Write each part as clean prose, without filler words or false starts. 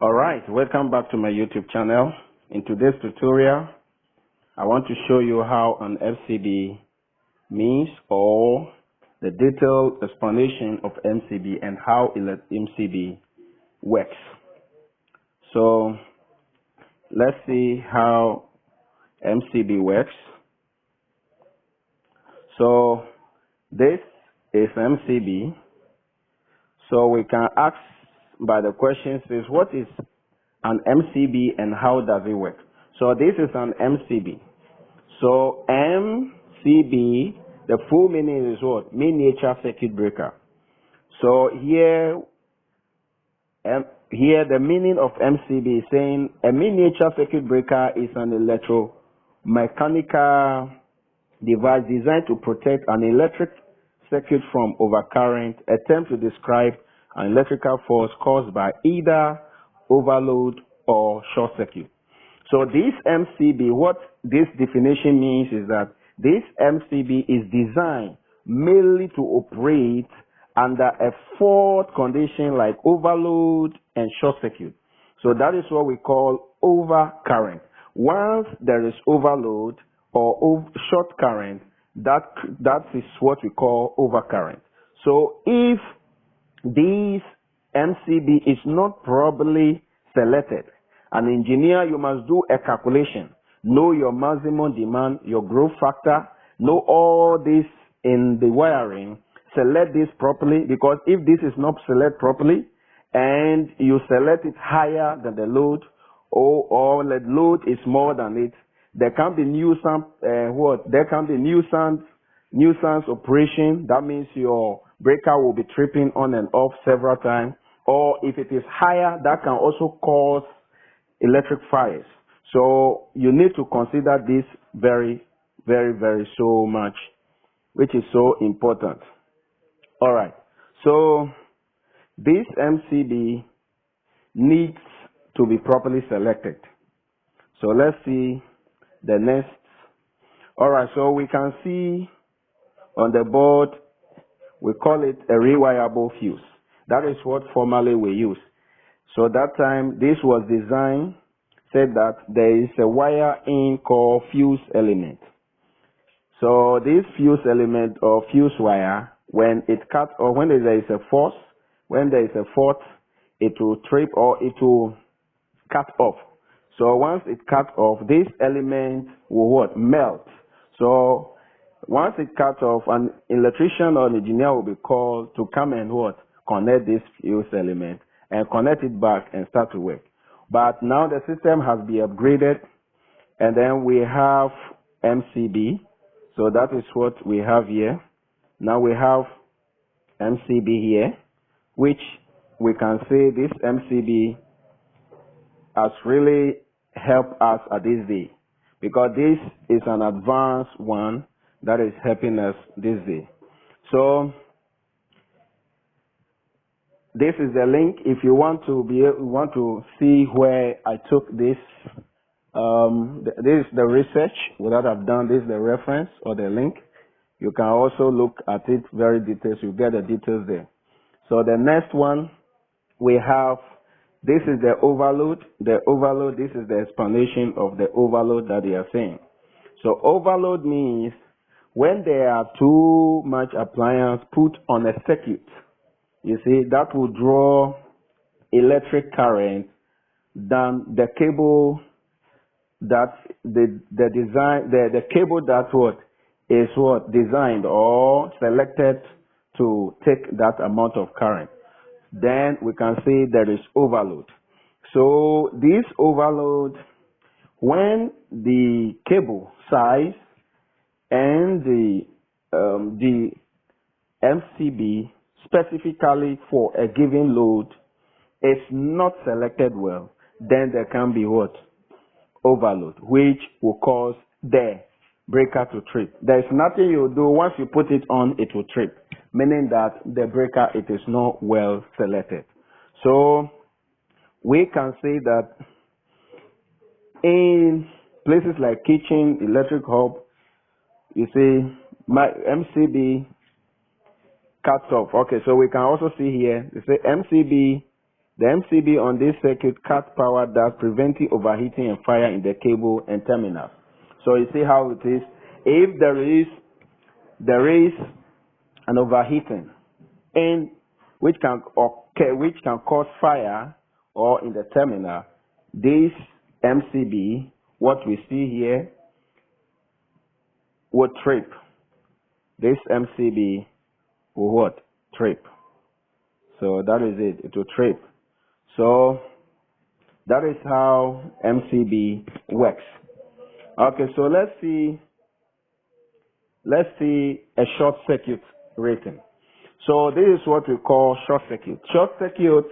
Alright, welcome back to my YouTube channel. In today's tutorial, I want to show you how an MCB means, or the detailed explanation of MCB and how MCB works. So let's see how MCB works. So this is MCB. So we can ask by the question says, what is an MCB and how does it work? So this is an MCB. So MCB, the full meaning is what? Miniature circuit breaker. So here the meaning of MCB is saying a miniature circuit breaker is an electromechanical device designed to protect an electric circuit from overcurrent, attempt to describe an electrical force caused by either overload or short circuit. So this MCB, what this definition means is that this MCB is designed mainly to operate under a fault condition like overload and short circuit. So that is what we call overcurrent. Once there is overload or short current, that is what we call overcurrent. So if this MCB is not properly selected, an engineer, you must do a calculation. Know your maximum demand, your growth factor, know all this in the wiring, select this properly, because if this is not selected properly and you select it higher than the load, or the load is more than it, there can be nuisance operation. That means your breaker will be tripping on and off several times. Or if it is higher, that can also cause electric fires. So you need to consider this very, very, very so much, which is so important. All right. So this MCB needs to be properly selected. So let's see the next. All right. So we can see on the board, we call it a rewirable fuse. That is what formerly we use. So that time, this was designed, said that there is a wire in called fuse element. So this fuse element or fuse wire, when it cuts or when there is a force, when there is a fault, it will trip or it will cut off. So once it cuts off, this element will what? Melt. So once it cuts off, an electrician or an engineer will be called to come and what? Connect this fuse element and connect it back and start to work. But now the system has been upgraded, and then we have MCB. So that is what we have here. Now we have MCB here, which we can say this MCB has really helped us at this day, because this is an advanced one that is helping us this day. So this is the link. If you want to see where I took this, this is the research that I've done. This is the reference or the link. You can also look at it very details. You get the details there. So the next one we have, this is the overload. The overload, this is the explanation of the overload that they are saying. So overload means when there are too much appliance put on a circuit, you see, that will draw electric current than the cable that the cable that is designed or selected to take that amount of current. Then we can say there is overload. So this overload, when the cable size and the MCB specifically for a given load is not selected well, then there can be what? Overload, which will cause the breaker to trip. There is nothing you do. Once you put it on, it will trip, meaning that the breaker, it is not well selected. So we can say that in places like kitchen, electric hub, you see, my MCB cuts off. Okay, so we can also see here, they say MCB The MCB on this circuit cuts power, thus preventing overheating and fire in the cable and terminals. So you see how it is. If there is an overheating in which can cause fire or in the terminal, this MCB, what we see here, will trip. This MCB will what? Trip. So that is it. It will trip. So that is how MCB works. Okay, so let's see a short circuit rating. So this is what we call short circuit. Short circuit,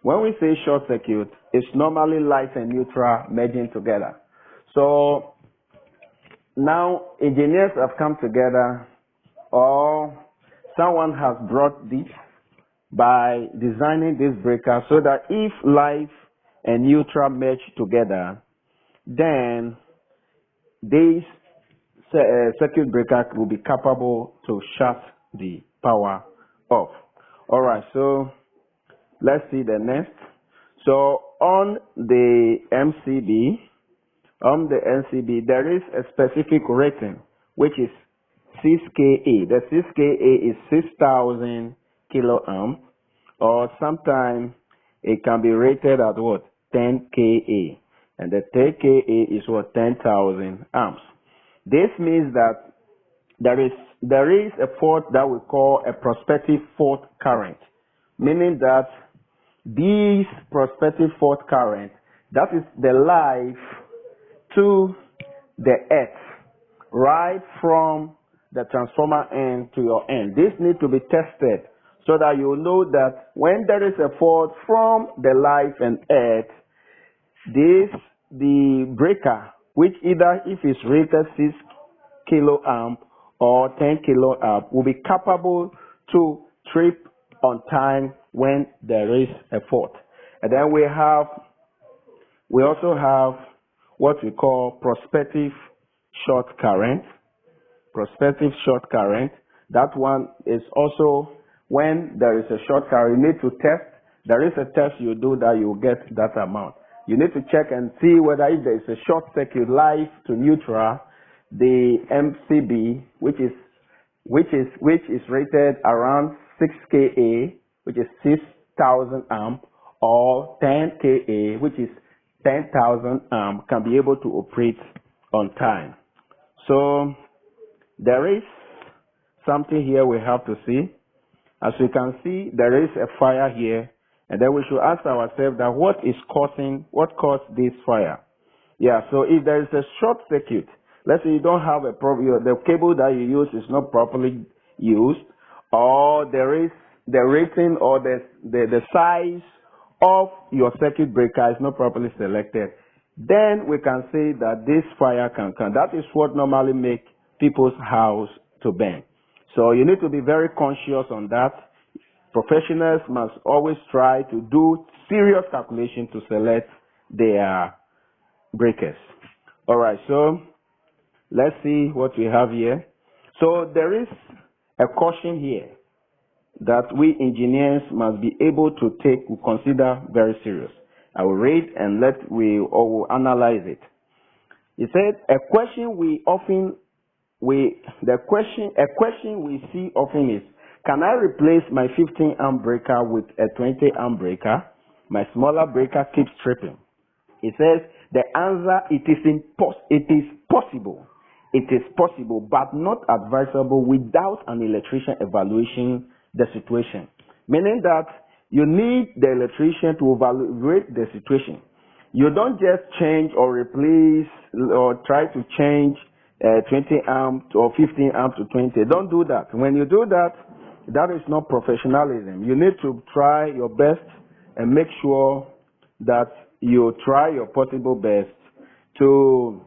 when we say short circuit, it's normally light and neutral merging together. So now engineers have come together, or someone has brought this by designing this breaker so that if light and neutral merge together, then this circuit breaker will be capable to shut the power off. All right, so let's see the next. So on the MCB, there is a specific rating, which is 6kA. The 6kA is 6,000 kiloamp, or sometimes it can be rated at what? 10kA. And the 10kA is what? 10,000 amps. This means that there is a fault that we call a prospective fault current, meaning that this prospective fault current, that is the life to the earth, right from the transformer end to your end. This needs to be tested so that you know that when there is a fault from the life and earth, the breaker, which either if it's rated 6 kiloamp or 10 kiloamp, will be capable to trip on time when there is a fault. And then we also have what we call prospective short current. Prospective short current. That one is also when there is a short current, you need to test. There is a test you do that you get that amount. You need to check and see whether if there is a short circuit live to neutral, the MCB, which is rated around 6kA, which is 6,000 amp, or 10kA, which is 10,000 amp, can be able to operate on time. So there is something here we have to see. As you can see, there is a fire here, and then we should ask ourselves that what caused this fire? Yeah, so if there is a short circuit, let's say you don't have a problem, the cable that you use is not properly used, or there is the rating or the size of your circuit breaker is not properly selected, then we can say that this fire can come. That is what normally makes people's house to burn. So you need to be very conscious on that. Professionals must always try to do serious calculation to select their breakers. All right, so let's see what we have here. So there is a caution here that we engineers must be able to consider very serious. I will read and we will analyze it. It said a question we see often is, can I replace my 15 amp breaker with a 20 amp breaker? My smaller breaker keeps tripping. It says the answer, it is possible. It is possible, but not advisable without an electrician evaluating the situation. Meaning that you need the electrician to evaluate the situation. You don't just change or replace or try to change 20 amp or 15 amp to 20. Don't do that. When you do that, that is not professionalism. You need to try your best and make sure that you try your possible best to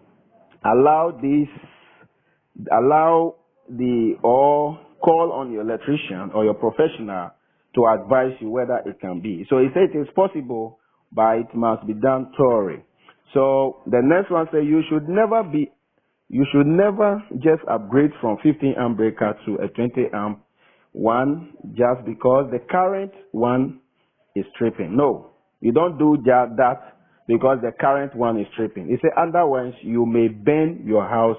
call on your electrician or your professional to advise you whether it can be. So he said it is possible, but it must be done thoroughly. So the next one says you should never just upgrade from 15 amp breaker to a 20 amp one just because the current one is tripping. No, you don't do that because the current one is tripping. It says otherwise you may burn your house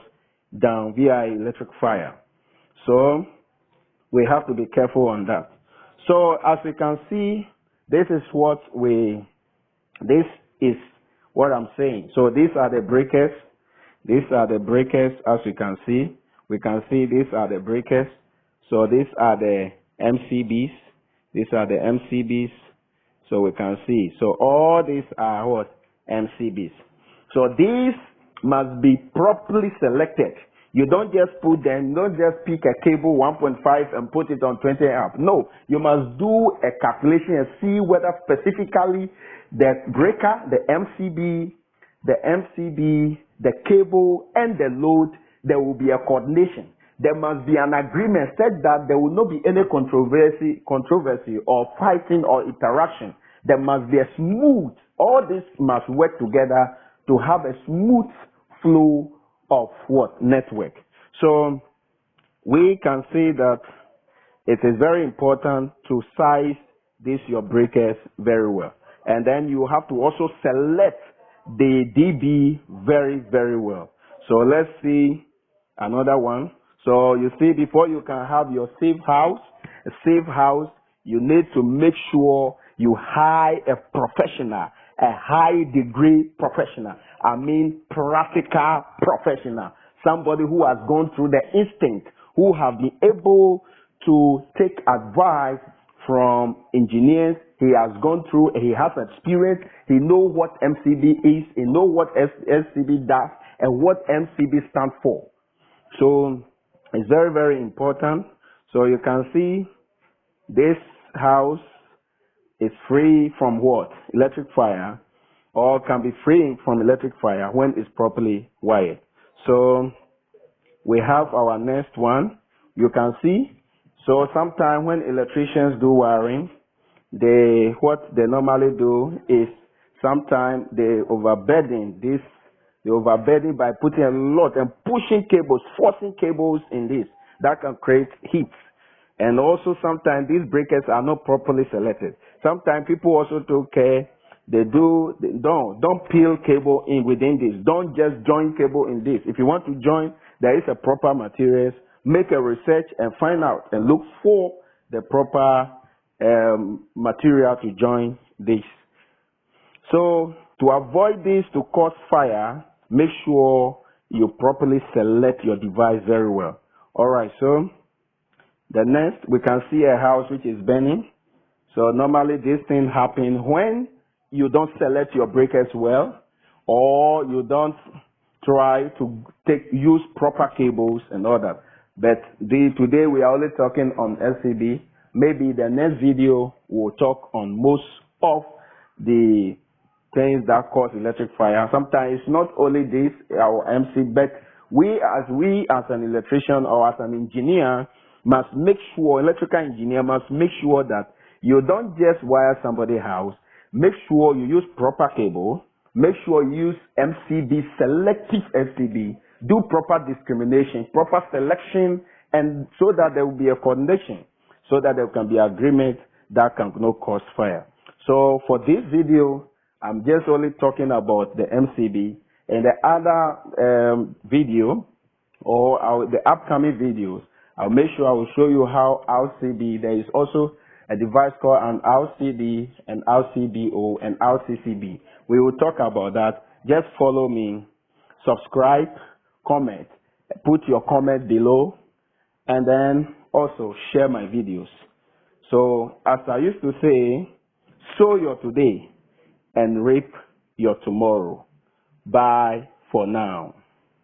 down via electric fire. So we have to be careful on that. So as we can see, this is what I'm saying. So these are the breakers. These are the breakers as we can see. We can see these are the breakers. So these are the MCBs. These are the MCBs. So we can see. So all these are what? MCBs. So these must be properly selected. You don't just put them, don't just pick a cable 1.5 and put it on 20 amp. No, you must do a calculation and see whether specifically the breaker, the MCB, the cable, and the load, there will be a coordination. There must be an agreement such that there will not be any controversy or fighting or interaction. There must be a smooth, all this must work together to have a smooth flow of what? Network. So we can say that it is very important to size these your breakers very well. And then you have to also select the DB very, very well. So let's see another one. So you see, before you can have your safe house, you need to make sure you hire a professional, a high degree professional. I mean practical professional. Somebody who has gone through the instinct, who have been able to take advice from engineers. He has gone through, he has experience, he knows what MCB is, he knows what MCB does, and what MCB stands for. So it's very, very important. So you can see this house is free from what? Electric fire, or can be free from electric fire when it's properly wired. So we have our next one. You can see. So sometimes when electricians do wiring, what they normally do is sometimes they overburden by putting a lot and pushing cables, forcing cables in this. That can create heat. And also sometimes these breakers are not properly selected. Sometimes people also don't care. Don't peel cable in within this. Don't just join cable in this. If you want to join, there is a proper materials. Make a research and find out and look for the proper material to join this. So to avoid this to cause fire, make sure you properly select your device very well. All right, so the next, we can see a house which is burning. So normally this thing happens when you don't select your breakers well, or you don't try to use proper cables and all that. But today we are only talking on MCB. Maybe the next video will talk on most of the things that cause electric fire. Sometimes it's not only this, our MC, but we as an electrician or as an engineer must make sure, electrical engineer must make sure that you don't just wire somebody's house. Make sure you use proper cable. Make sure you use MCB, selective MCB. Do proper discrimination, proper selection, and so that there will be a coordination, so that there can be agreement that can not cause fire. So for this video, I'm just only talking about the MCB. And the other video or the upcoming videos, I'll make sure I will show you how RCB. There is also a device called an RCD, an RCBO, and RCCB. We will talk about that. Just follow me, subscribe, comment, put your comment below, and then also share my videos. So as I used to say, sow your today and reap your tomorrow. Bye for now.